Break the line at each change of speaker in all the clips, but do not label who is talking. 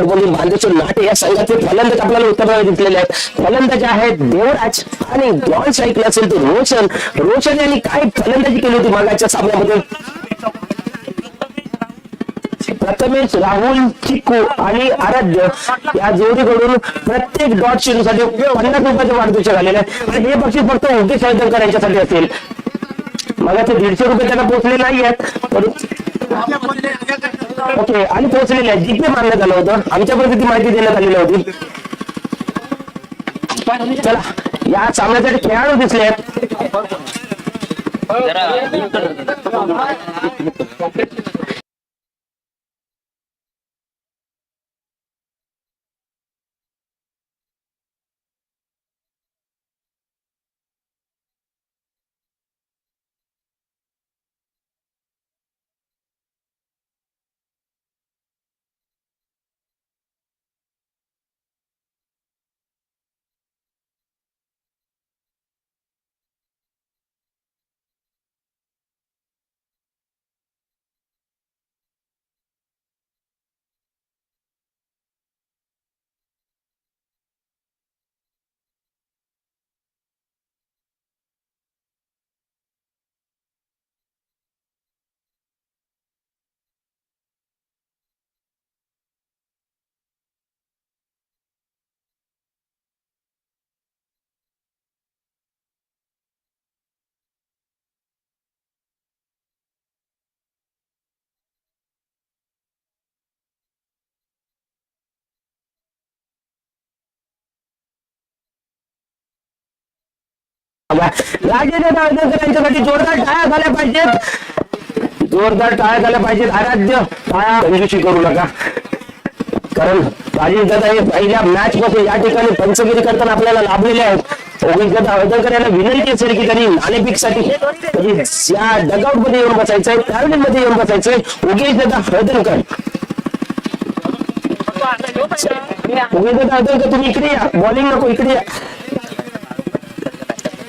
बांदेश्वर नाटे या संघाचे फलंदाज आपल्याला उत्तराला दिसलेले आहेत. फलंदाज आहेत देवराज आणि बॉल स्ट्राईकला असेल तर रोशन यांनी काय फलंदाजी केली होती मागाच्या सामन्यामध्ये. प्रथमेश, राहुल, चिक्कू आणि आराध्य या जोडीकडून प्रत्येक डॉट साठी 50 रुपयाचे वाढदिवस झालेले आहे. आणि हे बक्षीस फक्त उद्देश साधनकर यांच्यासाठी असेल. मला ते 150 रुपये त्यांना पोहोचले नाही आहेत. ओके, आणि पोहोचलेले आहेत. जिथे मारण्यात आलं होतं आमच्यापर्यंत ती माहिती देण्यात आलेली होती. चला, या सामन्यासाठी खेळाडू दिसले आहेत. राजेंद्र दावडेकर यांच्यासाठी जोरदार टाळ्या झाल्या पाहिजेत. जोरदार टाळ्या झाल्या पाहिजेत. आराध्य टाळ्या कंजूसी करू नका, कारण राजेंद्र दादा हे पहिल्या मॅच मध्ये या ठिकाणी पंचगिरी करताना आपल्याला लाभलेले आहेत. उमेश दादा हळदणकर यांना विनंती असेल की त्यांनी नाणेफेक साठी या डगआउट मध्ये येऊन बसायचंय, ट्रॅव्हलिंग मध्ये येऊन बसायचंय. उमेश दादा हळदणकर, उमेश दादा हळदणकर तुम्ही इकडे या, बॉलिंग नको, इकडे या.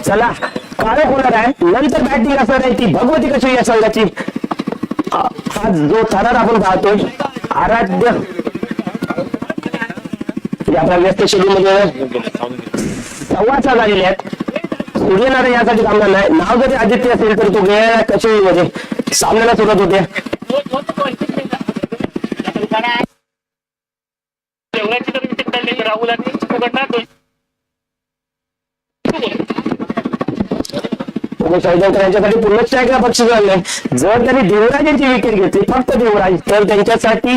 चला, काय होणार आहे नंतर बॅटिंग असणार आहे ती भगवती कशी या संघाची. आज जो थरार आपण पाहतोय आराध्य आपल्या व्यस्त शेड्यूल मध्ये 6:15 झालेले आहेत. सूर्यनारायण यासाठी थांबणार नाही. नाव जरी आदित्य असेल तर तो गेल्या कशोरी मध्ये सामन्याला सुरुवात होते. राहुल यांच्यासाठी पुनश्च एकदा बक्षीस झाले. जर त्यांनी देवराज यांची विकेट घेतली, फक्त देवराज, तर त्यांच्यासाठी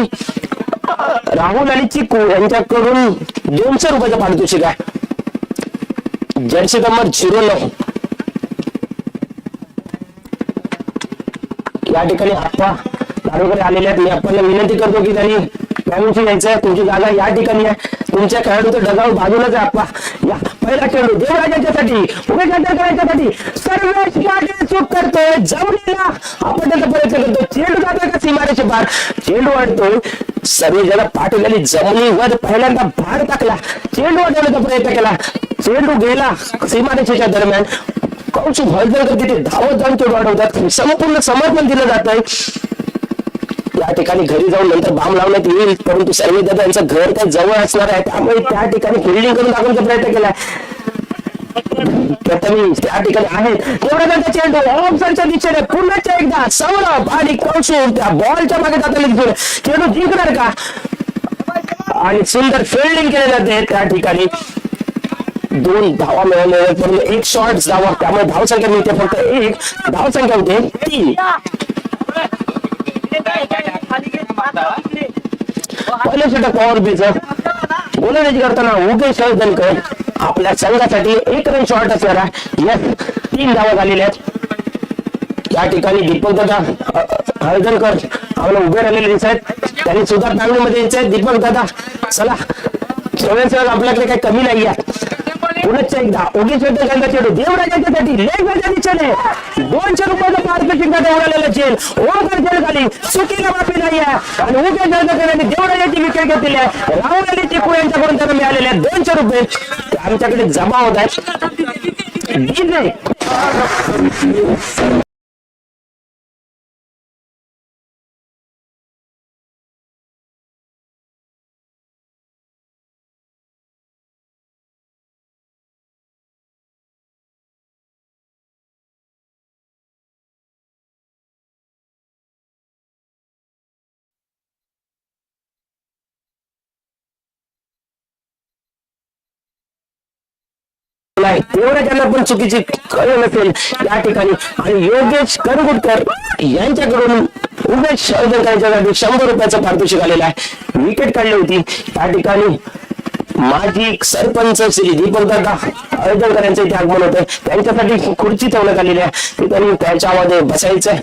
राहुल आणि चिक्कू यांच्याकडून 200 रुपयाचा पारितोषिक आहे. जर्सी नंबर 09 या ठिकाणी आप्पा दारोकडे आलेले आहेत. मी आपल्याला विनंती करतो की त्यांनी कॅबिनशी यायचं. तुमची जागा या ठिकाणी आहे. तुमच्या खेळाडूचं डगाव बाजूलाच आहे. आप्पा या पहिला खेळाडू देवराजांच्यासाठी उभे करायच्यासाठी सर्वेश पाटील चूक करतोय. जमलेला आपण त्याचा प्रयत्न करतो. चेंडू जातोय का सीमारेषे बाहेर, चेंडू वाढतोय. सर्वेश पाटील यांनी जमिनीवर पहिल्यांदा भार टाकला, चेंडू वाढवण्याचा प्रयत्न केला, चेंडू गेला सीमारेषेच्या दरम्यान. कौशुक हळदणकर तिथे धावत जाऊन चेंडू वाढवतात. संपूर्ण समर्पण दिलं जात आहे. या ठिकाणी घरी जाऊन नंतर बाम लावण्यात येईल, परंतु सर्वे दादा यांचं घर त्या जवळ असणार आहे, त्यामुळे त्या ठिकाणी फिल्डिंग करून दाखवण्याचा प्रयत्न केलाय. प्रथमेश त्या ठिकाणी आहेत. देवराजांचा चेंडू ऑफसाईडच्या दिशेने पुन्हा एकदा सौरभ आणि कौशुक त्या बॉलच्या मागे जाताना दिसून चेंडू जिंकणार का, आणि सुंदर फिल्डिंग केले जाते. त्या ठिकाणी 2 धावा मिळवले, परंतु 1 शॉट धावा, त्यामुळे धावसंख्या मिळते फक्त 1, धावसंख्या होते 3. पहिले षटक पॉवर प्लेचं गोलंदाजी करताना उमेश हळदणकर आपल्या संघासाठी 1 रन शॉर्ट असणारा. यस, 3 धावा झालेल्या आहेत. या ठिकाणी दीपक दादा हळदणकर आम्हाला उभे राहिलेले दिसत आहेत. त्यांनी सुद्धा टांगणीमध्ये यायचंय. दीपक दादा चला, स्वयंसेवक आपल्याकडे काही कमी नाही आहे. पुनश्च एकदा उगीच चेंडू देवराजांच्यासाठी लेगच्या दिशेने 200 रुपयाचा पारितोषिक उडालेला चेल ओळखर चेल खाली चुकीला माफी नाही आहे. आणि उगीच देवराजांची विकेट घेतलेली आहे. राहुल आणि चिक्कू यांच्याकडून त्यांना मिळालेले 200 रुपये आमच्याकडे जमा होत आहेत. नाही तेवढ्या त्यांना पण चुकीची कळ नसेल या ठिकाणी. आणि योगेश करगुटकर यांच्याकडून उमेश यांच्यासाठी 100 रुपयाचं पारितोषिक आलेलं आहे. विकेट काढली होती त्या ठिकाणी. माजी सरपंच श्री दीपकदादा अळदणकर यांचं इथे आगमन होतं. त्यांच्यासाठी खुर्ची ठेवण्यात आलेली आहे. तिथे त्याच्यामध्ये बसायचंय.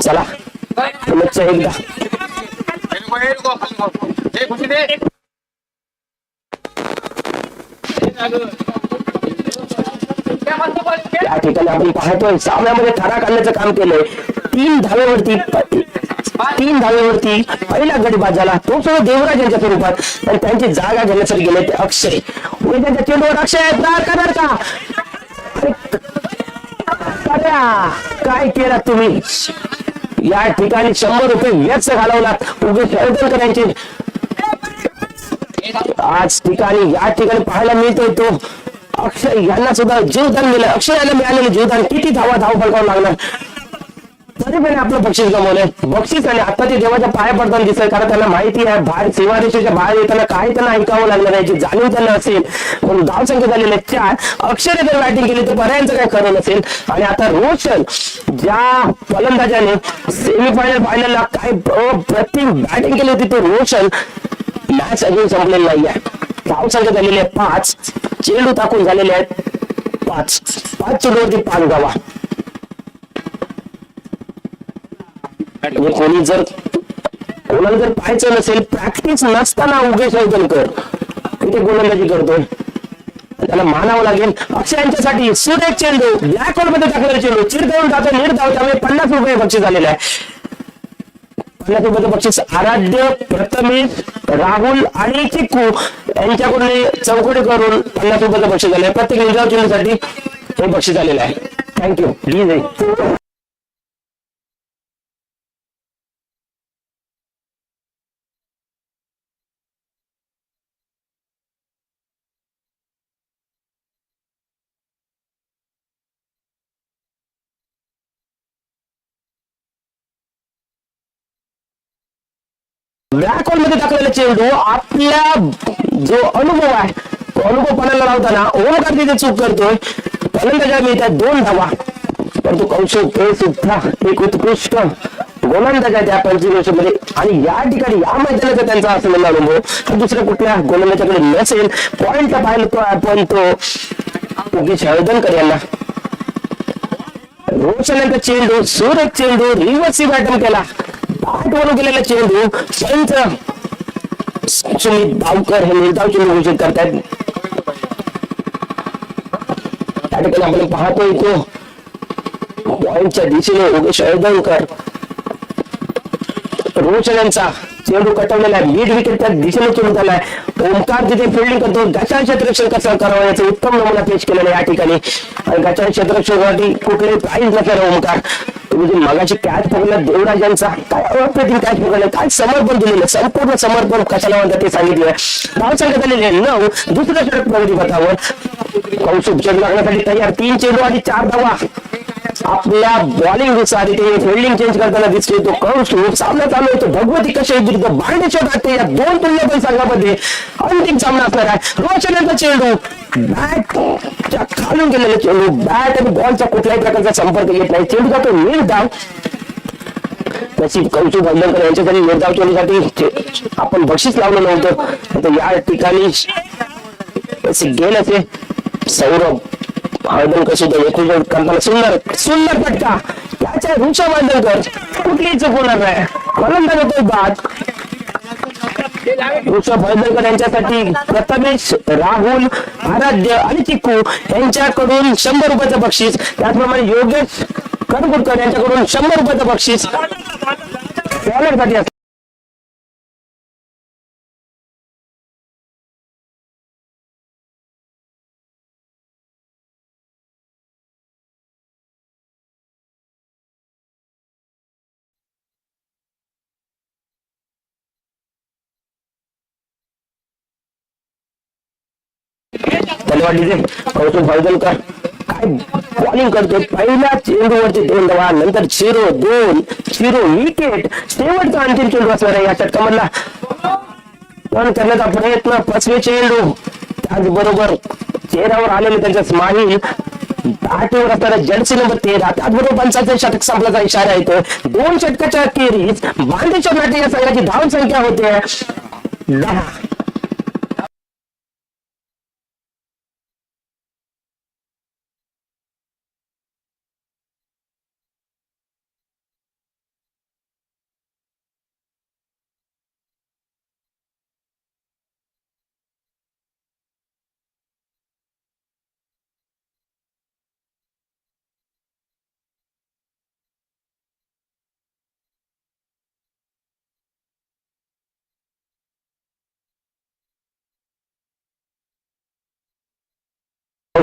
चला पुनश्च एकदा या ठिकाणी आपण पाहतोय सामन्यामध्ये थराक आणण्याचं काम केलंय. 3 धावेवरती पहिला गडी बाद झाला तो सुद्धा देवराज यांच्या स्वरूपात. आणि त्यांची जागा घेण्यासाठी गेले ते अक्षय. त्यांच्या चेंडूवर अक्षय करणार का काय केलं तुम्ही या ठिकाणी. 100 रुपये व्यस्त घालवलात उगेश अळदणकर यांचे. आज ठिकाणी या ठिकाणी पाहायला मिळतोय तो अक्षय यांना सुद्धा जीवदान दिलं. अक्षय यांना मिळालेलं जीवदान किती धाव फलकावं लागणार तरी पण आपलं बक्षीस गमवलंय. बक्षीस आणि आता ते देवाच्या पाया पडताना दिसतंय. कारण त्यांना माहिती आहे बाहेर सीमारेषेच्या बाहेर येताना काय त्यांना ऐकावं लागलं नाही. याची जाणीव त्यांना असेल. पण धाव संख्या झालेले 4. अक्षयने जर बॅटिंग केली तर पर्यायांचं काय खरं नसेल. आणि आता रोशन ज्या फलंदाजाने सेमीफायनल फायनलला काय प्रतिम बॅटिंग केली होती ते रोशन मॅच अजून संपलेली नाही आहे. धाव संख्या झालेली आहे 5. चेंडू टाकून झालेले आहेत 5 चेंडूवरती 5 धावा. कोणी जर कोणाला जर पाहायचं नसेल प्रॅक्टिस नसताना उगेश अळदणकर किती गोलंदाजी करतोय त्याला मानावं लागेल. अक्षय यांच्यासाठी सुरेख चेंडू ब्लॅक होल मध्ये टाकलेला चेंडू चिरकावून जातो निर्धाव. त्यामुळे 50 रुपये बक्षीस झालेलं आहे. 50 रुपयाचं बक्षीस आराध्य प्रथमेश राहुल आणि चिक्कू यांच्याकडून चौकडी करून 50 रुपयाचं बक्षीस झालं आहे. प्रत्येक निर्धाव चेंडूसाठी हे बक्षीस झालेलं आहे. थँक्यू. प्लीज ब्लॅक होल मध्ये टाकलेला चेंडू आपल्या जो अनुभव आहे तो अनुभव पणाला लावताना ओमकार तिथे चूक करतोय. फलंदाजा मिळतात 2 धावा. परंतु कौशल ते सुद्धा एक उत्कृष्ट गोलंदाज आहे त्या 25 मध्ये. आणि या ठिकाणी या मैदानाचा त्यांचा असलेला अनुभव दुसऱ्या कुठल्या गोलंदाजाकडे नसेल. पॉइंटला पाहिलं तो आपण तो उगेश अळदणकर यांना. रोशन यांचा चेंडू सुरेख चेंडू रिव्हर्स बॅटिंग केला. वरून गेलेला चेंडू पंच सुमित धावकर हे निर्धाव चेंडू घोषित करतायत. त्या ठिकाणी आपण पाहतोय तो पॉइंटच्या दिशेने उगेश अळदणकर. रोशन यांचा चेंडू कटवलेला आहे. मिड विकेट त्या दिशेने चेंडू झालाय. ओमकार तिथे फिल्डिंग करतो. गचाळ क्षेत्ररक्षण कसं करावं याचा उत्तम नमुना पेश केलेला आहे या ठिकाणी. आणि गचाळ क्षेत्ररक्षणासाठी कुठलेही प्राईज नसणार ओमकार. तुम्ही मगाची कॅच पकडला देवराजांचा काय अप्रतिम कॅच पकडलं काय समर्पण दिलेलं संपूर्ण समर्पण कशाला म्हणतात ते सांगितलं. धाव संख्या झालेली 9. दुसऱ्या षटक प्रगती पथावर कौशुक चेंडू लागण्यासाठी तयार. 3 चेंडू आणि 4 धावा. आपल्या बॉलिंग नुसार इथे फिल्डिंग चेंज करताना दिसतोय तो कौशुक. सामना चालू होतो भगवती कशा विरुद्ध बांडेश्वर राहते. या 2 तुल्यबल संघामध्ये अंतिम सामना असणार आहे. रोशन यांचा चेंडू बॅटच्या खालून गेलेला चेंडू बॅट आणि बॉलचा कुठल्याही प्रकारचा संपर्क येत नाही. चेंडू जातो निर्धाव. नशीब कौशुक अळदणकर यांच्यासाठी निर्धाव चेंडूसाठी आपण बक्षीस लावलं नव्हतं. या ठिकाणी गेल असे सौरभ अळदणकर सुद्धा एकूण करताना सुंदर फटका त्याच्या ऋषभ अळदणकर कुठलीही चूक होणार नाही. फलंदाज होतोय बाद. ऋषभ अळदणकर यांच्यासाठी प्रथमेश राहुल आराध्य आणि चिक्कू यांच्याकडून 100 रुपयाचं बक्षीस. त्याचप्रमाणे योगेश करगुटकर यांच्याकडून 100 रुपयाचं बक्षीस बॉलरसाठी. कौशुक अळदणकर काय बॉलिंग करतोय. पहिल्या चेंडूवरती 2 धावा. नंतर 0-2 विकेट. शेवटचा अंतिम चेंडू असणार आहे या षटकामधला. टर्न करण्याचा प्रयत्न, 5वे चेंडू, त्याचबरोबर चेहऱ्यावर आलेले त्यांच्या स्माईल, आठवर असताना जर्सी नंबर 13, त्याचबरोबर 55 षटक संपल्याचा इशारा येतो. 2 षटकाच्या अखेरीस बांदेश्वर लाटे या संघाची धाव संख्या होते 10.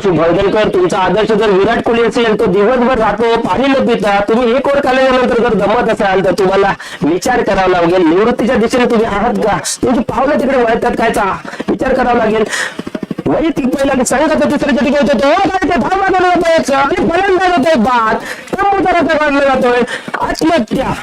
भवदलकर, तुमचा आदर्श जर विराट कोहली असेल तो दिवसभर राहतो पाणी न पिता, तुम्ही एक ओव्हर काढल्यानंतर जर दमत असाल तर तुम्हाला विचार करावा लागेल. निवृत्तीच्या दिशेने तुम्ही आहात का? तुमची पावलं तिकडे वळतात कायचा विचार करावा लागेल. वैयक्तिक पहिला संघाचा तिसऱ्या षटक होतो काय ते धाव मागायला जायचं आणि फलंदाज होतोय बाद, कबुतराचा काढला जातोय आत्महत्या.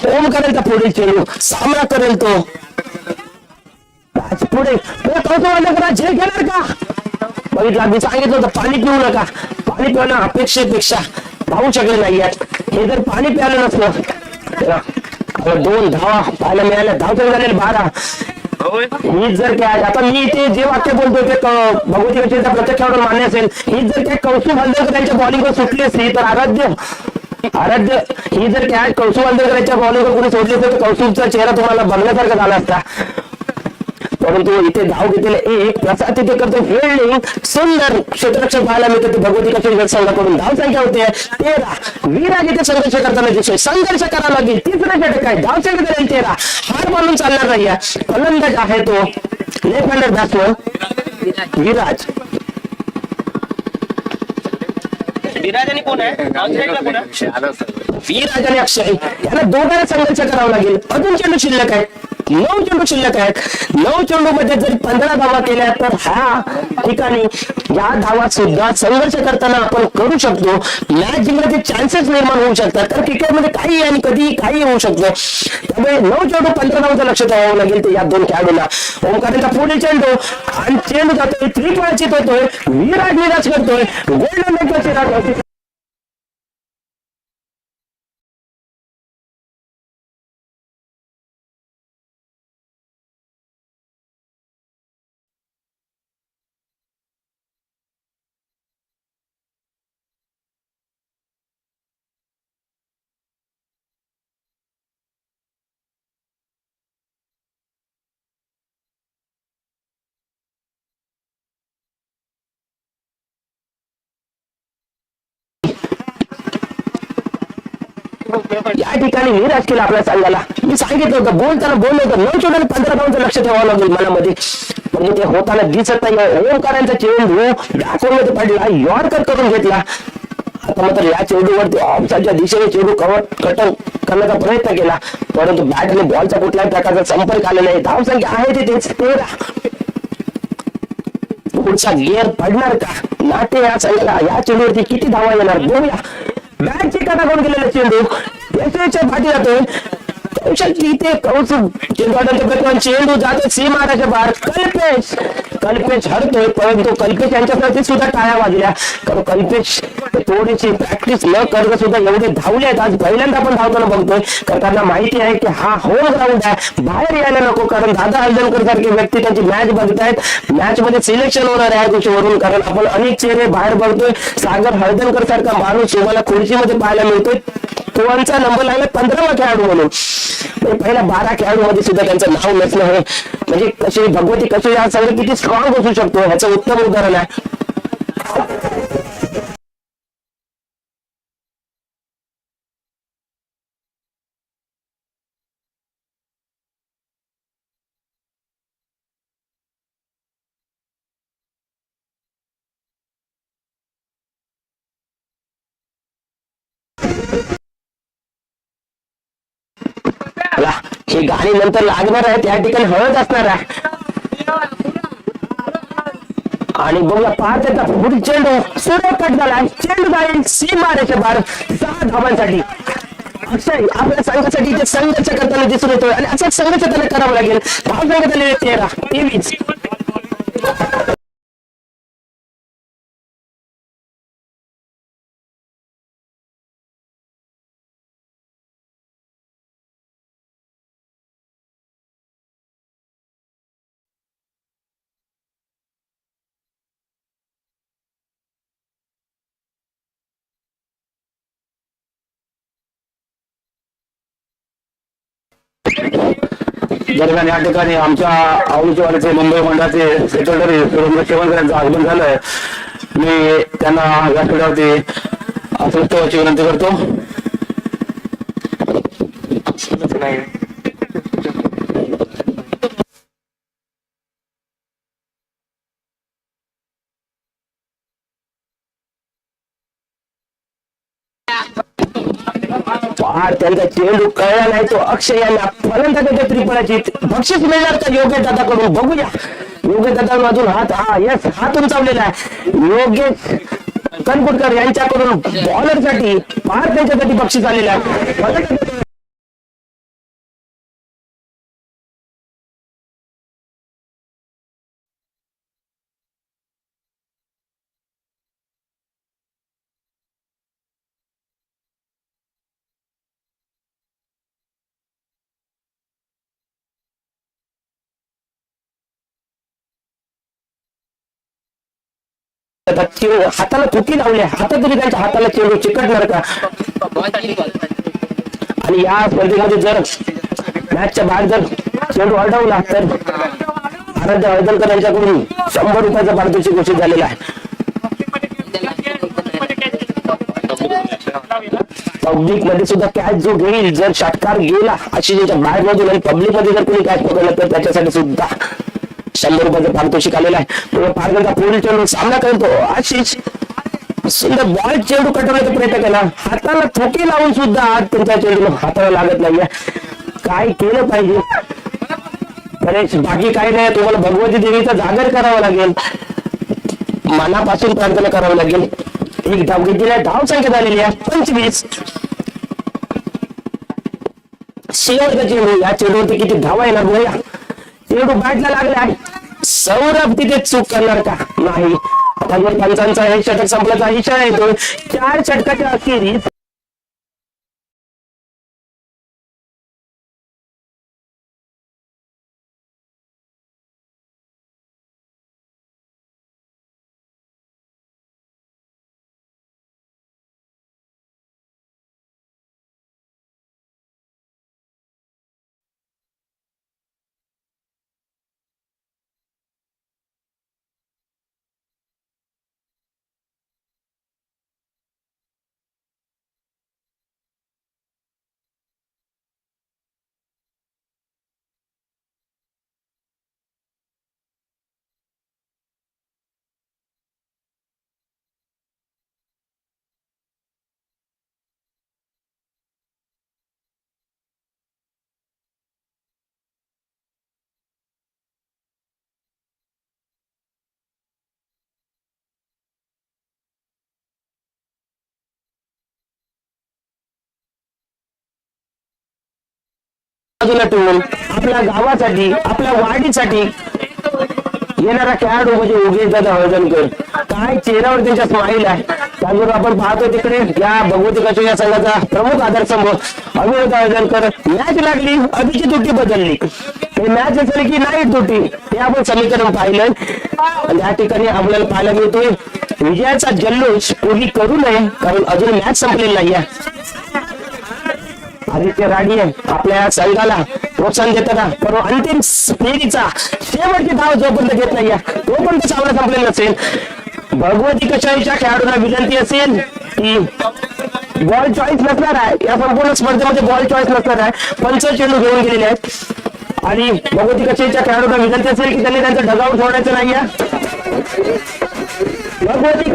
ओम करेल का पुढे चेंडू, सामना करेल तो पुढे कौतुक झेल घेणार का? बघितलं मी सांगितलं होतं पाणी पिऊ नका. पाणी पिणं अपेक्षेपेक्षा धावू शकले नाहीयेत. हे जर पाणी प्यायलं नसलं 2 धावा पाहायला मिळाल्या, धावचक झालेले 12. ही जर काय आता मी ते जे वाक्य बोलतोय ते भगवती कचेरीचा प्रत्यक्षावर मान्य असेल, ही जर काय कौस्तुभ हलदरकर त्यांच्या बॉलिंगवर सुटली असती तर आराध्य ही जर काय कौस्तुभ हलदरकरांच्या बॉलिंगवर कोणी सोडली असते तर कौस्तुभचा चेहरा तुम्हाला बघण्यासारखा झाला असता. परंतु इथे धाव घेतलेले एक प्रसाद तिथे करतो फिल्डिंग, सुंदर क्षेत्ररक्षक पाहायला मिळते ते भगवती कचेरी संघाकडून. धाव संख्या होते 13. विराज इथे संघर्ष करताना दिसतोय, संघर्ष करावा लागेल. तिसरं षटक आहे, धाव संख्या झाली 13. हार मानून चालणार नाही. फलंदाज आहे तो लेफ्ट हँडर बॅट्समन विराज. विराज आणि कोण आहे? विराज आणि अक्षय यांना दोघांना संघर्ष करावा लागेल. अजून चेंडू शिल्लक आहे, 9 चेंडू शिल्लक आहेत. 9 चेंडू मध्ये जर 15 धावा केल्या तर ह्या ठिकाणी या धावा सुद्धा संघर्ष करताना आपण करू शकतो. मॅच जिंकण्याचे चान्सेस निर्माण होऊ शकतात. तर क्रिकेटमध्ये काही आणि कधी काही होऊ शकतं. त्यामुळे 9 चेंडू 15 धावांचं लक्ष ठेवावं लागेल ते या 2 खेळाडूंना. ओमकारेचा पुढील चेंडू आणि चेंडू जातोय, त्रिफळाचित होतोय, विराज निराश करतोय, गोल्डन नेटचा चेहरा. या ठिकाणी निराश केला आपल्या संघाला. मी सांगितलं होतं बोलताना बोललो होतं 9 चेंडू 15 धावांचं लक्ष ठेवावं लागेल मनामध्ये, म्हणजे ते होताना दिसत नाही. ओमकारांचा चेंडू बॅकवर्डमध्ये पडला, यॉर्कर करून घेतला. आता मात्र या चेंडूवरती ऑफसाईडच्या दिशेने चेंडू कटर करण्याचा प्रयत्न केला, परंतु बॅटने बॉलचा कुठल्याही प्रकारचा संपर्क आला नाही. धाव संख्या आहे तेच 13. पुढचा गिअर पडणार का? नाटे या संघाला या चेंडूवरती किती धावा येणार बघूया. बॅटची कटा करून गेलेला चेंडू यशच्या पाठी जातोय. चेंडू जातो सीमाराच्या बाहेर. कल्पेश हरतोय, परंतु कल्पेश यांच्यासाठी सुद्धा टाळ्या वाजल्या. कारण कल्पेश थोडीशी प्रॅक्टिस न करता सुद्धा एवढे धावले आहेत. आज पहिल्यांदा आपण धावताना बघतोय, कारण त्यांना माहिती आहे की हा होम ग्राउंड आहे, बाहेर यायला नको. कारण दादा हळदणकर सारखे व्यक्ती त्यांची मॅच बघतायत, मॅच मध्ये सिलेक्शन होणार आहे गोष्टीवरून. कारण आपण अनेक चेहरे बाहेर बघतोय. सागर हळदणकर सारखा माणूस तुम्हाला खुर्चीमध्ये पाहायला मिळतोय. तोचा नंबर लागला 15वा खेळाडू म्हणून. पहिल्या 12 खेळाडू मध्ये सुद्धा त्यांचं नाव नसणं हे म्हणजे कशी भगवती कशी हा संघ किती स्ट्रॉंग असू शकतो ह्याचं उत्तम उदाहरण आहे. गाणी नंतर लागणार आहे, त्या ठिकाणी हळद असणार आहे. आणि बघूया पार त्याचा पुढील चेंडू सुरेख कट झाला. चेंडू जाईल सीमारेषे बाहेर 6 धावांसाठी. अक्षय आपल्या संघासाठी जे संघर्ष करताना दिसून येतोय आणि असा संघर्ष त्याला करावा लागेल. धाव संघ झालेले 13-23.
दरम्यान या ठिकाणी आमच्या आवडीचे मुंबई मंडळाचे सेक्रेटरी शेवणकर यांचं आगमन झालंय. मी त्यांना या खेळावरती अतिरिक्त विनंती करतो.
त्यांचा चेंडू कळला नाही तो अक्षय यांना फलंदाजाच्या त्रिफळाची बक्षीस मिळणार का योगेश दादाकडून? बघूया. योगेश दादा अजून हात उंचावलेला आहे. योगेश कनकुटकर यांच्याकडून बॉलरसाठी फार त्यांच्यासाठी बक्षीस आलेलं आहे. हाताला चुकी लावल्या, हातात तरी त्यांच्या हाताला चेंडू चिकटणार का? आणि या स्पर्धेमध्ये जर मॅचच्या बाहेर जर चेंडू अडवला तर आराध्य हळदणकर यांच्याकडून 100 रुपयाचा पारितोषिक घोषित झालेला आहे. पब्लिक मध्ये सुद्धा कॅच जो घेईल, जर षटकार गेला अशी ज्याच्या बाहेर मधून आणि पब्लिक मध्ये जर कोणी कॅच पकडलं तर त्याच्यासाठी सुद्धा 100 रुपयाचं पारितोषिक आलेलं आहे. पारगंचा पुढील चेंडू सामना करतो. आशिष सुंदर बॉल चेंडू कटवण्याचा प्रयत्न केला, हाताला ठोके लावून सुद्धा त्यांच्या चेंडू हाताला लागत नाहीये. काय केलं पाहिजे परेश? बाकी काही नाही, तुम्हाला भगवती देवीचा जागर करावा लागेल, मनापासून प्रार्थना करावी लागेल. एक धाव घेतली आहे, धाव संख्या झालेली आहे 25. शेवटचा चेंडू, या चेंडूवरती किती धावा येणार बघूया. चेंडू बॅटला लागलाय, सौरभ तिथे चूक करणार का? नाही. आता जर पंचांचा हे षटक संपल्याचा इशारा येतो. 4 षटकाच्या अखेरीस बाजूला ठेवून आपल्या गावासाठी, आपल्या वाडीसाठी येणारा खेळाडू म्हणजे योगेश दादा हळदणकर. काय चेहऱ्यावर त्यांच्या स्माईल आहे. त्याचबरोबर आपण पाहतो तिकडे या भगवती कचोरी या संघाचा प्रमुख आधारस्तंभ अभिजित हळदणकर. मॅच लागली, अभिची दुटी बदलली. हे मॅच असेल की नाईट दुटी हे आपण समीकरण पाहिलं. आणि या ठिकाणी आपल्याला पाहायला मिळतोय विजयाचा जल्लोष पूर्वी करू नये, कारण अजून मॅच संपलेली नाहीये. आदित्य राडी आपल्या संघाला प्रोत्साहन देताना पण अंतिम फेरीचा शेवटची धाव जोपर्यंत घेत नाहीये तोपर्यंत सामना संपलेला नसेल. भगवती कशाईच्या खेळाडूंना विनंती असेल की बॉल चॉईस नसणार आहे, या संपूर्ण स्पर्धेमध्ये बॉल चॉईस नसणार आहे. पंच चेंडू घेऊन गेलेले आहेत आणि भगवती कशाईच्या खेळाडूंना विनंती असेल की त्यांनी त्यांचं डगआउट सोडायचं नाहीये. भगवती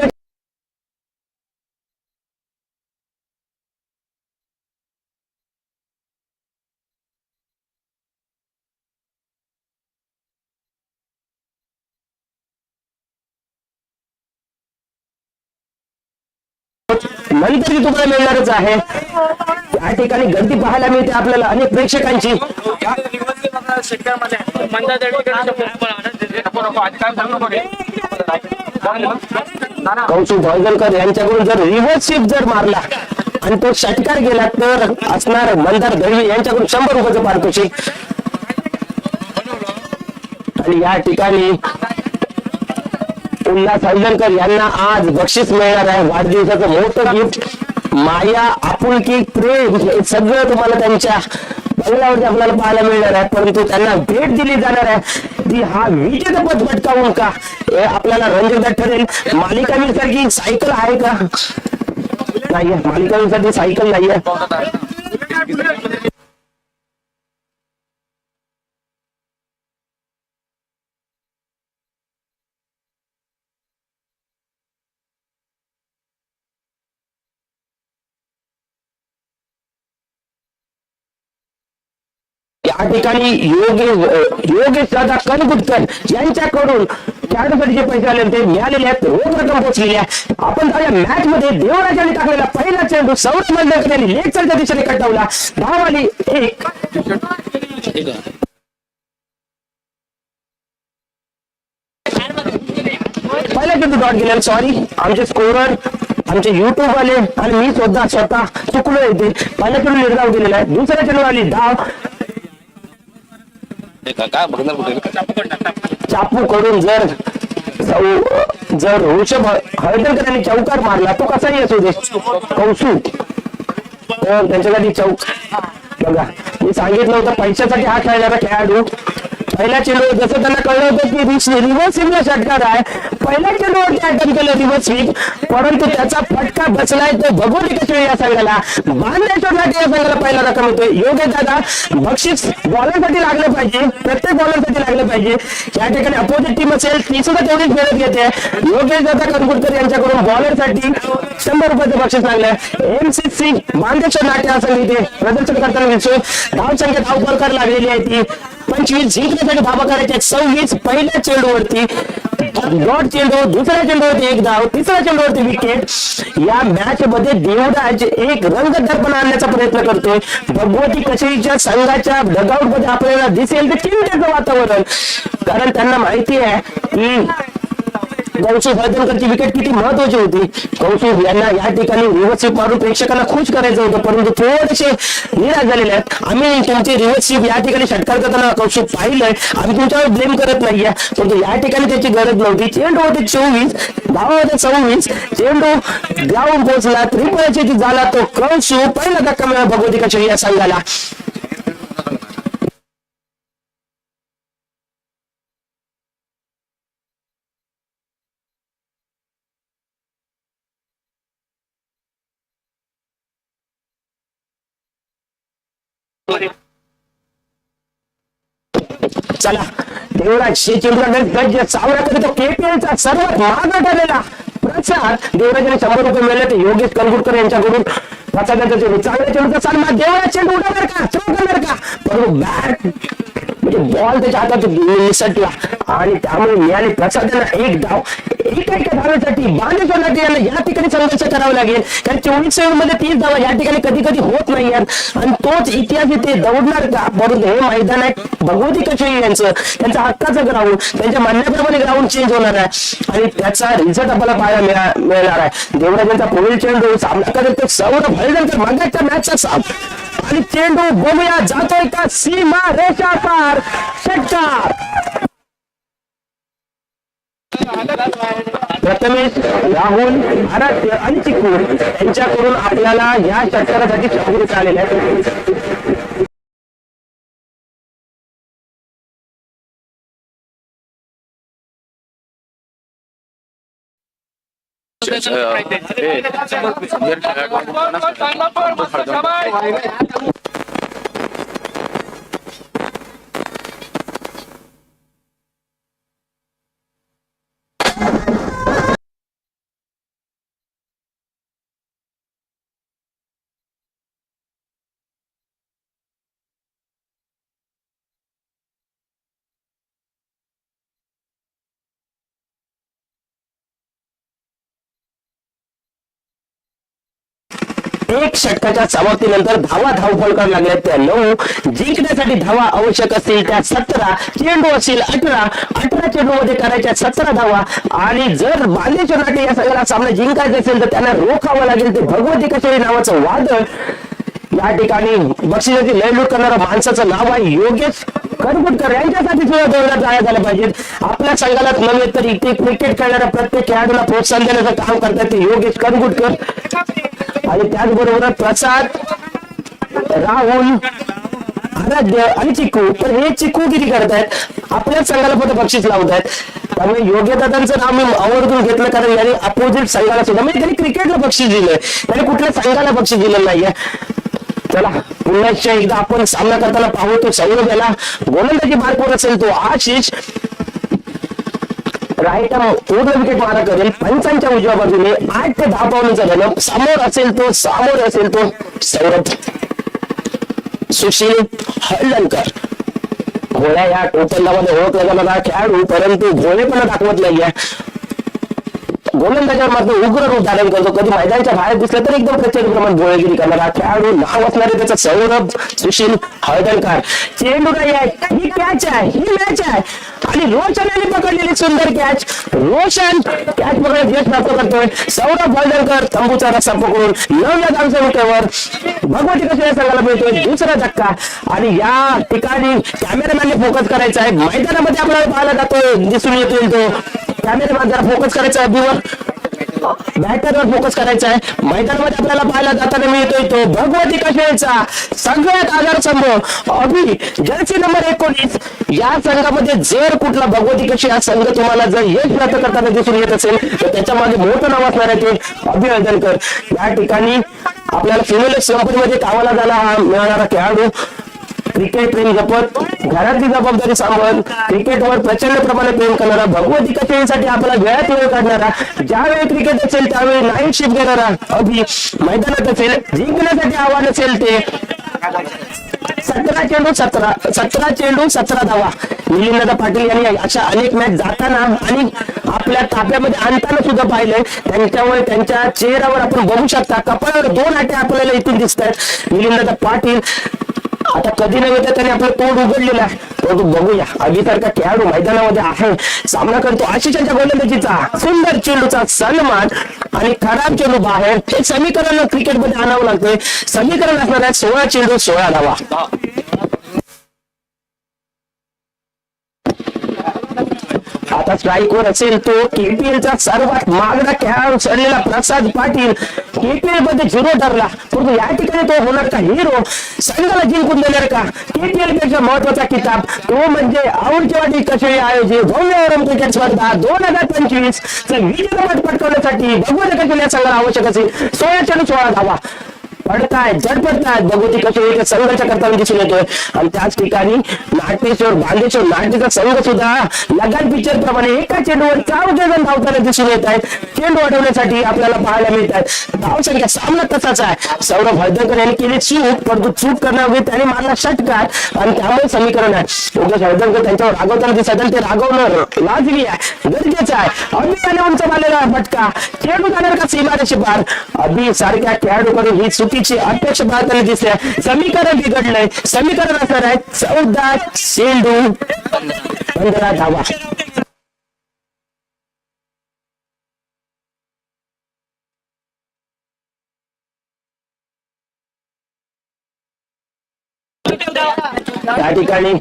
नंतर तुम्हाला मिळणारच आहे. या ठिकाणी गर्दी पाहायला मिळते आपल्याला अनेक प्रेक्षकांची. कौशिक भोजनकर यांच्याकडून जर रिव्हर्स शिफ्ट जर मारला आणि तो षटकार गेला तर असणार मंदार दळवी यांच्याकडून 100 रुपयाचं पारितोषिक. आणि या ठिकाणी उल्हास हळदणकर यांना आज बक्षीस मिळणार आहे. वाढदिवसाचं मोठं गिफ्ट. माया, आपुलकी, प्रेम हे सगळं तुम्हाला त्यांच्या बंगल्यावरती आपल्याला पाहायला मिळणार आहे. परंतु त्यांना भेट दिली जाणार आहे ती हा विजेतेपद पटकावून का हे आपल्याला रंजकदार ठरेल. मालिकावीरसारखी सायकल आहे का? नाहीये. मालिकावीरसाठी सायकल नाहीये. या ठिकाणी योगेश दादा कनगुटकर यांच्याकडून खेळाडूसाठी जे पैसे आले ते मिळालेले आहेत. रोख रक्कम पोहोचलेली आहे. आपण त्या मॅच मध्ये देवराजाने टाकलेला पहिला चेंडू सौरभ मंडळकर यांनी लेग साईडच्या दिशेने कटवला. धावाली 1. पहिला चेंडू डॉट गेला. सॉरी आमचे स्कोरर, आमचे युट्यूब वाले आणि मी स्वतः चुकलो येते. पहिला चेंडू निर्धाव गेलेला आहे. दुसऱ्या चेंडू आली धाव. चापू कडून जर ऋषभ हळदणकर यांनी चौकार मारला तो कसाही असू दे कौतुक तर त्यांच्यासाठी चौक. बघा मी सांगितलं होतं पैशासाठी हा खेळणारा खेळाडू. पहिल्या चेंडूवर जसं त्यांना कळलं होतं की रिव्हर्स स्वीपला षटकार आहे. पहिल्या चेंडूवरती अटेम्प्ट केलं रिव्हर्स स्वीप परंतु त्याचा फटका बसलाय तो भगवती कशे या संघाला. बांधण्यासाठी या संघाला पहिला रक्कम येतोय. योगेश दादा बक्षीस बॉलरसाठी लागलं पाहिजे. प्रत्येक बॉलरसाठी लागलं पाहिजे. या ठिकाणी अपोजिट टीम असेल ती सुद्धा तेवढीच मेहनत घेते. योगेश दादा कनगुटकर यांच्याकडून बॉलरसाठी 100 रुपयाचं बक्षीस लागलंय. MCC बांधेश्वर नाट्य हा संघ इथे प्रदर्शन करताना दिसतोय. धाव संख्या धावपरकार लागलेली आहे ती 25 जिंकण्यासाठी धावा करायच्या 26. पहिल्या चेंडूवरती डॉट चेंडू, दुसऱ्या चेंडूवरती 1 धाव, तिसऱ्या चेंडूवरती विकेट. या मॅच मध्ये देवराज एक रंगतदारपणा आणण्याचा प्रयत्न करतोय. भगवती कशेरीच्या संघाच्या डगआउट मध्ये आपल्याला दिसेल ते चिंतेचं वातावरण. कारण त्यांना माहिती आहे की कौशिक हळदणकरची विकेट किती महत्वाची होती. कौशिक यांना या ठिकाणी रिव्हर्स स्वीप मारून प्रेक्षकांना खुश करायचं होतं परंतु थोडेसे निराश झालेले आहेत. आम्ही तुमचे रिव्हर्स स्वीप या ठिकाणी षटकार करताना कौशिक पाहिलंय. आम्ही तुमच्यावर ब्लेम करत नाहीये परंतु या ठिकाणी त्याची गरज नव्हती. चेंडू होते 24, धावा होते 26. चेंडू ग्राउंड पोहोचला. त्रिपळाची झाला तो कौशिक. पहिला धक्का मिळाला भगवती कशेरी या संघाला. चला देवराज चेंडूला सावरा करतो. KPL सर्वात महाग ठरलेला प्रसाद देवराजाने 100 रुपये मिळाले. ते योगेश कनगुटकर यांच्याकडून प्रसादाचा चेंडू चांगल्या चेंडूचा सन्मान. देवराज चेंडू उडवणार का चौकणार का परंतु बॅट म्हणजे बॉल त्याच्या हातात निसटला आणि त्यामुळे मिळाले प्रसादांना 1 धाव. एका धावेसाठी बांधेश्वर नाट्य यांना या ठिकाणी संघर्ष करावा लागेल. कारण 24 मध्ये 30 धावा या ठिकाणी कधी कधी होत नाही आणि तोच इतिहास इथे दौडणार का. परंतु हे मैदान आहे भगवती कशेरी यांचं, त्यांच्या हक्काचं ग्राउंड, त्यांच्या म्हणण्याप्रमाणे ग्राउंड चेंज होणार आहे आणि त्याचा रिझल्ट आपल्याला पाहायला मिळणार आहे. देवराजांचा पुढील चेंडू सामना करत सौरभ हळदणकर मागच्या मॅचचा सामना आणि चेंडू बघूया जातोय का सीमा रेषा पार. षटकार प्रथमेश, राहुल, आराध्य आणि चिकू यांच्याकडून आपल्याला या षटकारासाठी संदेश आलेला आहे. एक षटकाच्या समाप्तीनंतर धावा धावफलकावर लागल्या त्या 9, जिंकण्यासाठी धावा आवश्यक असतील त्या 17, चेंडू असतील 18 चेंडू मध्ये करायच्या 17 धावा आणि जर बांदेश्वर नाटे या सगळ्या सामना जिंकायचा असेल तर त्यांना रोखावं लागेल ते भगवती कशेरी नावाचं वादळ. या ठिकाणी बक्षिसाची लय लूट करणारा माणसाचं नाव आहे योगेश करगुटकर. यांच्यासाठी सुद्धा जोरदार जाया झाल्या पाहिजेत. आपल्या संघाला नव्हे तर इथे क्रिकेट खेळणाऱ्या प्रत्येक खेळाडूला प्रोत्साहन देण्याचं काम करतात ते योगेश करगुटकर. आणि त्याचबरोबर प्रसाद, राहुल, आराध्य आणि चिक्कू. तर हे चिक्कूगिरी करतायत, आपल्याच संघाला फक्त बक्षीस लावतायत. त्यामुळे योग्यदादांचं नाव मी आवर्जून घेतलं कारण यांनी अपोजिट संघाला सुद्धा म्हणजे त्यांनी क्रिकेटला बक्षीस दिलंय, त्यांनी कुठल्या संघाला बक्षीस दिलं नाहीये. चला पुन्हा एकदा आपण सामना करताना पाहू तो सौरभ याला गोलंदाजी मार्कवर असेल तो आशिष राईटा पूर्ण विकेट मारा करेल. पंचांच्या उजव्या बाजूने 8 ते 10 पावलांचा रन. समोर असेल तो सौरभ. सुशील हळदणकर घोड्या या टोपणनावाने ओळखला जाणारा खेळाडू परंतु घोडेपणा दाखवत नाहीये. गोलंदाजावर मात्र उग्र रूप धारण करतो. कधी मैदानाच्या बाहेर दिसलं तर एकदम प्रचंड प्रमाणात गोळेगिरी करणारा खेळाडू नाव असणारे त्याचा सौरभ सुशील हळदणकर. चेंडू नाही आहे, ही कॅच आहे, ही मॅच आहे आणि रोशन यांनी पकडलेली सुंदर कॅच. रोशन कॅच पकडत यश प्राप्त करतोय. सौरभ हळदणकर तंबूचा रस्ता पकडून 9व्या धावच्या विकेटवर भगवती कशेरी संघाला मिळतोय दुसरा धक्का. आणि या ठिकाणी कॅमेरामॅनने फोकस करायचा आहे. मैदानामध्ये आपल्याला पाहायला जातोय, दिसून येतोय तो कॅमेरामॅन जरा फोकस करायचा आहे, बॅटरवर फोकस करायचा आहे. मैदानामध्ये आपल्याला पाहायला जाताना मिळतोय तो भगवती कशेरीचा सगळ्यात आधारस्तंभ अभि, जर्सी नंबर 19. या संघामध्ये जर कुठला भगवती कशेरी हा संघ तुम्हाला जर यश प्राप्त करताना दिसून येत असेल तर त्याच्या मागे मोठं नाव असणार आहे ते अभि हळदणकर. या ठिकाणी आपल्याला फिनोलेक्स कंपनीमध्ये कामाला झाला हा मिळणारा खेळाडू क्रिकेट प्रेम जपत घरातली जबाबदारी सांभाळत क्रिकेटवर प्रचंड प्रमाणात प्रेम करणारा भगवती कशेरीसाठी आपल्याला वेळात वेळ काढणारा ज्यावेळी क्रिकेट असेल त्यावेळी नाईट शिफ्ट घेणारा अभि मैदानात असेल जिंकण्यासाठी आव्हान असेल ते 17 चेंडू 17 धावा. मिलिंद पाटील यांनी अशा अनेक मॅच जाताना आणि आपल्या ताब्यामध्ये आणताना सुद्धा पाहिलंय. त्यांच्यामुळे त्यांच्या चेहऱ्यावर आपण बघू शकता कपाळावर 2 आटे आपल्याला इथून दिसत आहेत. मिलिंद पाटील आता कधी नव्हे तर त्याने आपलं तोंड उघडलेलं आहे. तो बघूया अभिसारखा खेळाडू मैदानामध्ये आहे, सामना करतो. आशिषांच्या गोलंदाजीचा सुंदर चेंडूचा सन्मान आणि खराब चेंडू बाहेर. हे समीकरण क्रिकेटमध्ये आणावं लागतंय. समीकरण असणार आहे 16 चेंडू 16 धावा. आता स्ट्राईकवर असेल तो केपीएलचा सर्वात महागडा खेळाडू ठरलेला प्रसाद पाटील. केपीएल मध्ये 0 ठरला परंतु या ठिकाणी तो होणार का हिरो, संघाला जिंकून देणार का केपीएल पेक्षा महत्वाचा किताब तो म्हणजे औरचेवाडी कशेरी आयोजित भव्य क्रिकेट स्पर्धा 2025 विजेतेपद पटकावण्यासाठी भगवती कशेरी या संघाला आवश्यक असेल 16 चेंडू 16 धावा. पडतायत झडपडतायत भगवती कशेरी संघाच्या करताना दिसून येतोय. आणि त्याच ठिकाणी नाटेश्वर बांदेश्वर नाटेचा संघ सुद्धा लगान पिक्चर प्रमाणे एका चेंडूवर 4 जण धावताना दिसून येत आहेत. चेंडू अडवण्यासाठी आपल्याला पाहायला मिळतात. धावसंख्या सामना तसाच आहे. सौरभ हळदणकर यांनी केली चूक परंतु चूक करण्यापूर्वी त्याने मारला षटकार आणि त्यामुळे समीकरण आहे. योगेश हळदणकर त्यांच्यावर रागवताना दिसत आणि ते रागवणं लाजमी आहे, गरजेचं आहे. अभि उंच मारलेला फटका, चेंडू जाणार का सीमारेषे पार. अभि सारख्या खेळाडूकडून ही चुकीची अपेक्षा पाहताना दिसते. समीकरण बिघडलंय. समीकरण असणार आहे 14 चेंडू 15 धावा. त्या ठिकाणी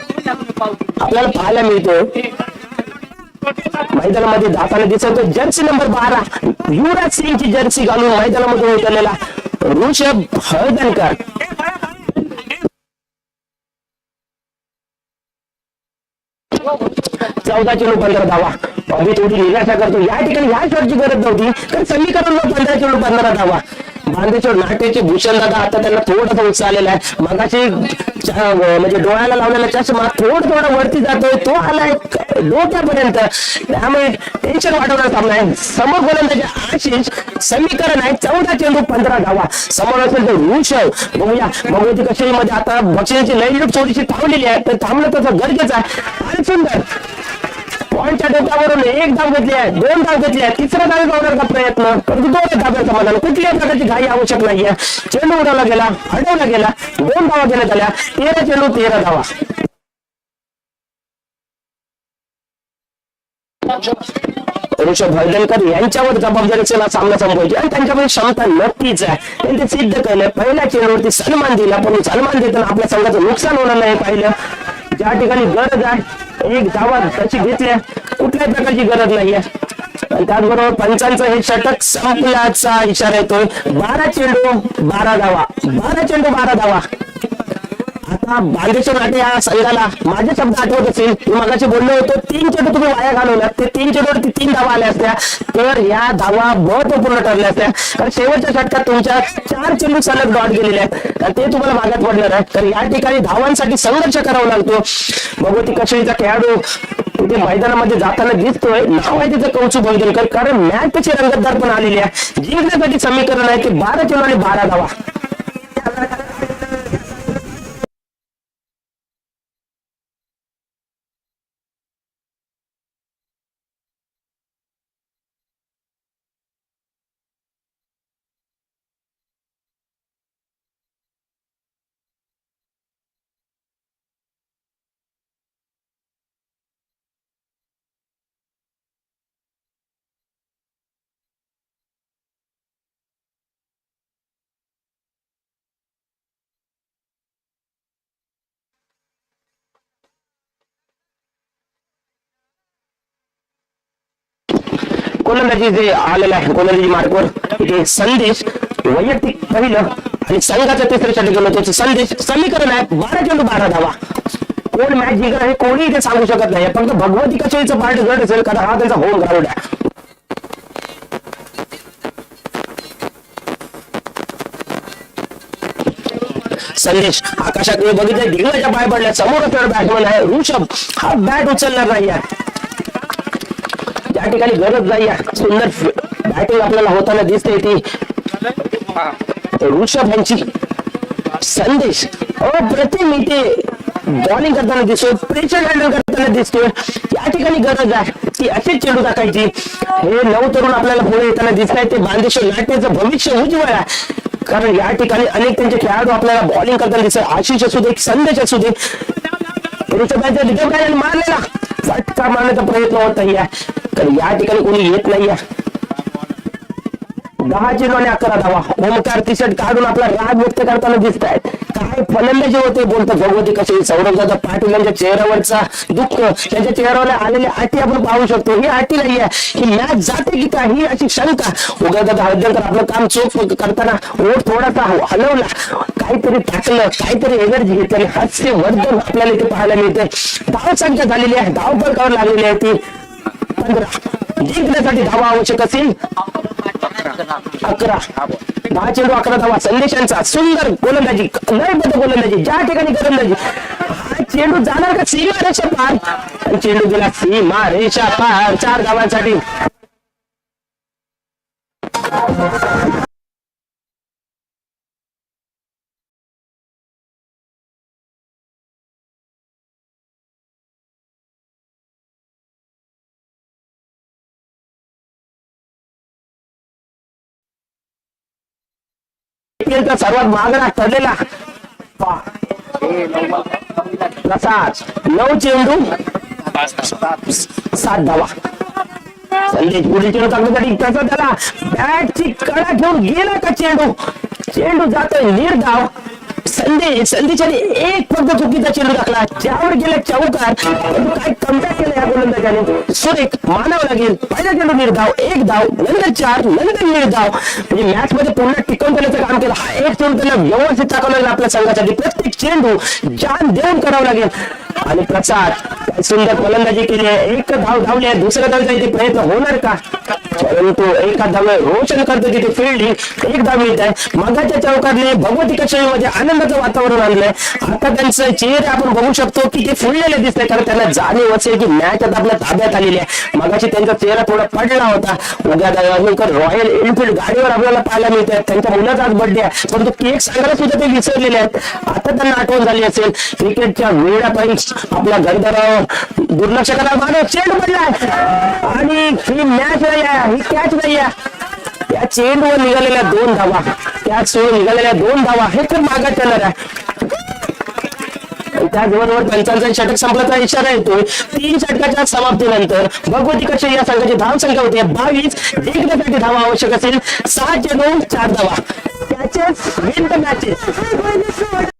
आपल्याला पाहायला मिळतो मैदानामध्ये जाताना दिसतो जर्सी नंबर 12 युवराज सिंगची जर्सी घालून मैदानामध्ये उतरलेला ऋषभ हळदणकर. चौदा चेंडू 15 धावा. अभि थोडी निराशा करतो या ठिकाणी. या शॉटची गरज नव्हती तर समीकरण 15 चेंडू 15 धावा. बांदेश्वर नाट्याचे भूषण दादा आता त्यांना थोडासा उत्साह आलेला आहे. मगाशी म्हणजे डोळ्याला लावलेला चष्मा थोडा वरती जातोय, तो आलाय डोक्यापर्यंत, त्यामुळे टेन्शन वाढवणार सामना आहे. समोर गोलंदाजी आशिष. समीकरण आहे 14 चेंडू 15 धावा. समोर असेल तर ऋषभ. बघूया भगवती कशेरी मध्ये आता बक्षिसाची लई थोडीशी थांबलेली आहे तर थांबणं तसं गरजेचं आहे. आणि सुंदर पॉईंटच्या डोक्यावरून एक धाव घेतली आहे, 2 धाव घेतली आहे, तिसरा धाव लावण्याचा प्रयत्न, परंतु 2 धाब्याचं समाधान. कुठल्याही प्रकारची घाई आवश्यक नाहीये. चेंडू उडवला गेला, अडवला गेला, 2 धावा घेण्यात आल्या. 13 चेंडू 13 धावा. ऋषभ हळदणकर यांच्यावर जबाबदारीचा सामना संपवायची आणि त्यांच्यामध्ये क्षमता नक्कीच आहे. त्यांनी ते सिद्ध केलं. पहिल्या चेंडूवरती सन्मान दिला, पण सन्मान देताना आपल्या संघाचं नुकसान होणार नाही पाहिलं. ज्या ठिकाणी गरज आहे एक धावा त्याची घेतल्या, कुठल्याही प्रकारची गरज नाहीये. आणि त्याचबरोबर पंचांचं हे षटक संपल्याचा इशारा येतोय. 12 चेंडू 12 धावा, 12 चेंडू 12 धावा. आता बांदेश्वर नाटे या संघाला माझे शब्द आठवत असेल, मी मगाशी बोललो होतो 3 चेंडू तुम्ही वाया घालवल्यात, ते 3 चेंडूवरती 3 धावा आल्या असत्या तर या धावा महत्वपूर्ण ठरल्या असत्या. कारण शेवटच्या षटकात तुमच्या 4 चेंडू सलग डॉट गेलेले आहेत, तर ते तुम्हाला मागात पडणार आहे. कारण या ठिकाणी धावांसाठी संघर्ष करावा लागतो. भगवती कशेळीचा खेळाडू तिथे मैदानामध्ये जाताना दिसतोय, नाव आहे तिचं कौतुक हळदणकर. कारण मॅच त्याची रंगतदार पण आलेली आहे. जिंकण्यासाठी समीकरण आहे की 12 चेंडू आणि 12 धावा. गोलंदाजी जे आलेलं आहे, गोलंदाजी मार्कवर इथे संदेश वैयक्तिक पहिलं आणि संघाचं तिसरं षटक गेलं होतं. संदेश समीकरण आहे 12 चेंडू 12 धावा. कोण मॅच जिंकणार हे कोणी इथे सांगू शकत नाही. फक्त भगवती कशेळीचं पार्ट घट असेल, कारण हा त्यांचा होम ग्राउंड आहे. संदेश आकाशाकडे बघितलं, ढिगलाच्या पाय पडल्या. समोर बॅट्समन आहे ऋषभ, हा बॅट उचलणार नाही आहे. त्या ठिकाणी गरज नाही आहे. सुंदर बॅटिंग आपल्याला होताना दिसते ती ऋषभ यांची. संदेश अप्रतिम इथे बॉलिंग करताना दिसतोय, प्रेशर हँडल करताना दिसतोय. या ठिकाणी गरज आहे की असेच चेंडू टाकायची. हे 9 तरुण आपल्याला पुढे येताना दिसत आहे. ते बांदेश्वर नाट्याचं भविष्य उज्ज्वल आहे. कारण या ठिकाणी अनेक त्यांचे खेळाडू आपल्याला बॉलिंग करताना दिसत. आशिष असू दे, संदेश असू दे, ऋषभाच्या रिदम मारलेला फटका मारण्याचा प्रयत्न होत नाहीये. तर या ठिकाणी कोणी येत नाहीये. 10 चेंडू आणि 11 धावा. ओमकार टी-शर्ट काढून आपला राग व्यक्त करताना दिसत आहेत. काय फलंदाजी होते बोलतो भगवती कशेळी. सौरभ पाटील यांच्या चेहऱ्यावरचा दुःख, त्यांच्या चेहऱ्यावर आलेल्या अटी आपण पाहू शकतो. ही अटी नाहीये, ही मॅच जाते की काही अशी शंका. उगाच हळदणकर आपलं काम चोख करताना ओठ थोडासा हलवला, काहीतरी टाकलं, काहीतरी एनर्जी घेतली, हास्य वर्धन आपल्याला इथे पाहायला मिळते. धाव संख्या झालेली आहे, धाव फरकावर लागलेली आहे ती 15. जिंकण्यासाठी धावा आवश्यक असेल 11. 10 चेंडू 11 धावा. संदेशांचा सुंदर गोलंदाजी, लयबद्ध गोलंदाजी, ज्या ठिकाणी गोलंदाजी. हा चेंडू जाणार का सीमा रेषा पार? चेंडू गेला सीमा रेषा पार 4 धावांसाठी. सर्वात मागणा ठरलेला प्रसाद. 9 चेंडू 7 धावा. संदेश पुढील चेंडू टाकण्यासाठी त्याचा त्याला बॅटची कडा घेऊन गेला का चेंडू. चेंडू जातोय निर्धाव. संदेशाने एक फक्त चुकीचा चेंडू टाकला, ज्यावर गेला चौकार. काय कमबॅक केलं या गोलंदाजाने, सुरेख मानावं लागेल. पहिला चेंडू निर्धाव, 1 धाव, नंतर 4, नंतर निर्धाव. म्हणजे मॅच मध्ये पुन्हा टिकवून देण्याचं काम केलं. हा एक चेंडू त्यांना व्यवस्थित टाकावं लागेल आपल्या संघासाठी. प्रत्येक चेंडू जान देऊन करावं लागेल. आणि प्रसाद सुंदर फलंदाजी केली आहे. 1 धाव धावली आहे. दुसऱ्या धावचा इथे प्रयत्न होणार का, परंतु एका धाव रोशन करतो तिथे फिल्डिंग. 1 धाव मिळत आहे. मगाच्या चौकारने भगवती कशेळीमध्ये आनंदाचं वातावरण आणलंय. आता त्यांचे चेहरे आपण बघू शकतो की ते फुललेले दिसतंय, कारण त्यांना जाणीव असेल की मॅच आता आपल्या ताब्यात आलेली आहे. मगाशी त्यांचा चेहरा थोडा पडला होता. उद्या रॉयल एनफील्ड गाडीवर आपल्याला पाहायला मिळतात. त्यांच्या मुलाचा आज बर्थडे आहे, परंतु केक सांगायला सुद्धा ते विसरलेले आहेत. आता त्यांना आठवण झाली असेल क्रिकेटच्या वेळापायी आपल्या घरदारावर दुर्लक्ष करा. मागे चेंडू पडलाय आणि ही मॅच नाही आहे, ही कॅच नाही आहे. या चेंडूवर निघालेल्या 2 धावा, कॅच सोडून निघालेल्या 2 धावा हे खूप मागात येणार आहे. त्याचबरोबर पंचांचा षटक संपल्याचा इशारा येतोय. 3 षटकाच्या समाप्तीनंतर भगवती कशी या संघाची धाव संख्या होती 22. जिंकण्यासाठी धावा आवश्यक असेल 6 चेंडू 4 धावा. Catches win the matches.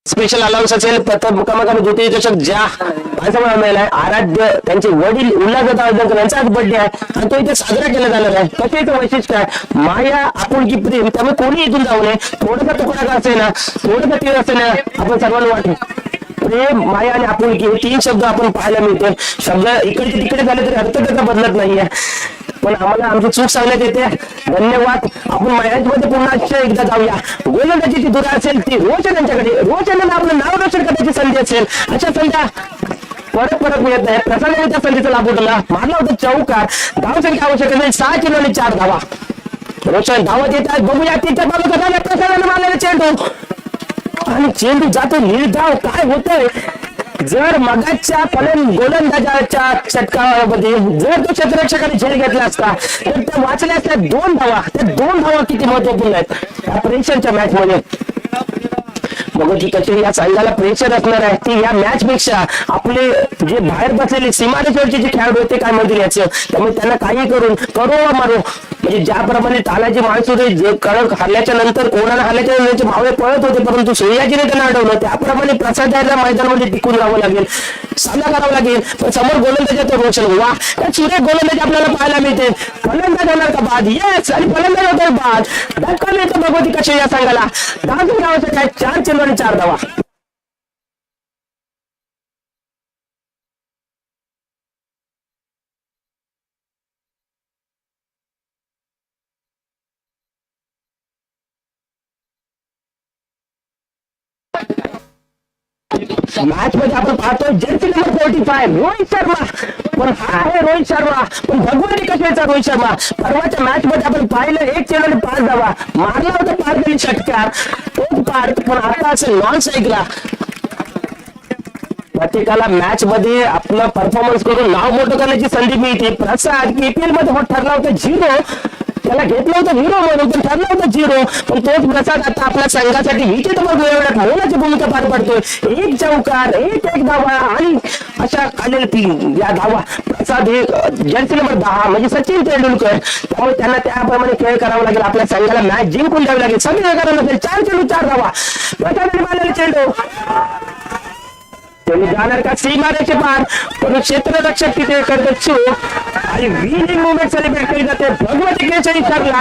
Special allowance असेल प्रथम क्रमांकाने द्वितीय चषक ज्या माणसामुळे मिळालाय आराध्य त्यांचे वडील उल्हासदादा अर्जनकर यांचाच बर्थडे आहे आणि तो इथे साजरा केला जाणार आहे. कशाचं वैशिष्ट्य आहे? माया आपुलकी प्रेम, त्यामुळे कोणी इथून जाऊ नये. थोडासा तुकडा का असेल ना, थोडंसं तीर असेल ना, आपण सर्वांना वाटू प्रेम माया आणि आपुलकी हे 3 शब्द आपण पाहायला मिळते. शब्द इकडे तिकडे झाले तरी अर्थ त्याचा बदलत नाहीये, पण आम्हाला आमची चूक सांगण्यात येते. धन्यवाद. आपण मॅच मध्ये पुन्हा एकदा जाऊया. गोलंदाजी ती दुरा असेल ती रोशन यांच्याकडे. रोशन आपलं नाव रोशन करण्याची संधी असेल, अशा संध्या परत मिळत नाही. प्रसादाने त्या संधीचा लाभ उठवला, मारला होता चौकार. धाव संख्या आवश्यक असेल 6 चेंडू आणि 4 धावा. रोशन धावत येत आहेत. बघूया तिच्या बाजूला प्रसादाने मारलेला चेंडू आणि चेंडू जातो निर्धाव. काय होतंय? जर मगाच्या गोलंदाजाच्या षटकामध्ये जर तो क्षेत्ररक्षकाने झेल घेतला असता तर त्या वाचल्या असत्या 2 धावा. त्या 2 धावा किती महत्वपूर्ण आहेत या परीक्षांच्या मॅच मध्ये. मग ती कशी या संघाला प्रेशर असणार आहे ती या मॅच पेक्षा आपले जे बाहेर बसलेले सीमारेषेवरचे जे खेळाडू होते काय म्हणतील याचं. त्यामुळे त्यांना काही करून करो वा मारो, म्हणजे ज्याप्रमाणे तालाची माणसं होते कडक हरल्याच्या नंतर कोणाला हरल्याच्या नंतर भावे पळत होते, परंतु सूर्याजीने त्यांना अडवलं. त्याप्रमाणे प्रसादाला मैदानामध्ये टिकून राहावं लागेल, सामना करावा लागेल. पण समोर गोलंदाजाचं रोशन वा त्या सुरेख गोलंदाज आपल्याला पाहायला मिळते. फलंदाज होणार का बाद? येस. आणि फलंदाज होणार बाद. धक्का मिळतो भगवती कशी या संघाला. धाव आवश्यक आहे 4 चेंडू आणि 4 धावा. मॅच मध्ये आपण पाहतोय जर्सी नंबर 45 रोहित शर्मा. पण हा आहे रोहित शर्मा, पण भगवती कशाचा रोहित शर्मा. परवाच्या मॅच मध्ये आपण पाहिलं 1 चेंडू आणि 5 धावा. मारला होता पारदली षटकार, तोच पार. पण आता असं नॉन स्ट्राईकला प्रत्येकाला मॅच मध्ये आपलं परफॉर्मन्स करून नाव मोठं करण्याची संधी मिळते. प्रसाद केपीएल मध्ये ठरला होता 0, त्याला घेतलं होतं हिरो म्हणून, पण ठरलं होतं 0. पण तोच प्रसाद आता आपल्या संघासाठी विकेट ठरवण्याची भूमिका पार पडतोय. 1 चौकार 1 धावा आणि अशा खालील या धावा. प्रसाद हे जर्सी नंबर 10 म्हणजे सचिन तेंडुलकर. त्यामुळे त्यांना त्याप्रमाणे खेळ करावा लागेल. आपल्या संघाला मॅच जिंकून द्यावी लागेल. समीकरण असेल 4 चेंडू 4 धावा. प्रसादाने मारलेले चेंडू त्यांनी जाणार का सीमारेषे पार, पण क्षेत्ररक्षक तिथे करतात शो आणि विनिंग मुवमेंट सेलिब्रेट केली जाते. भगवती केसरी ठरला.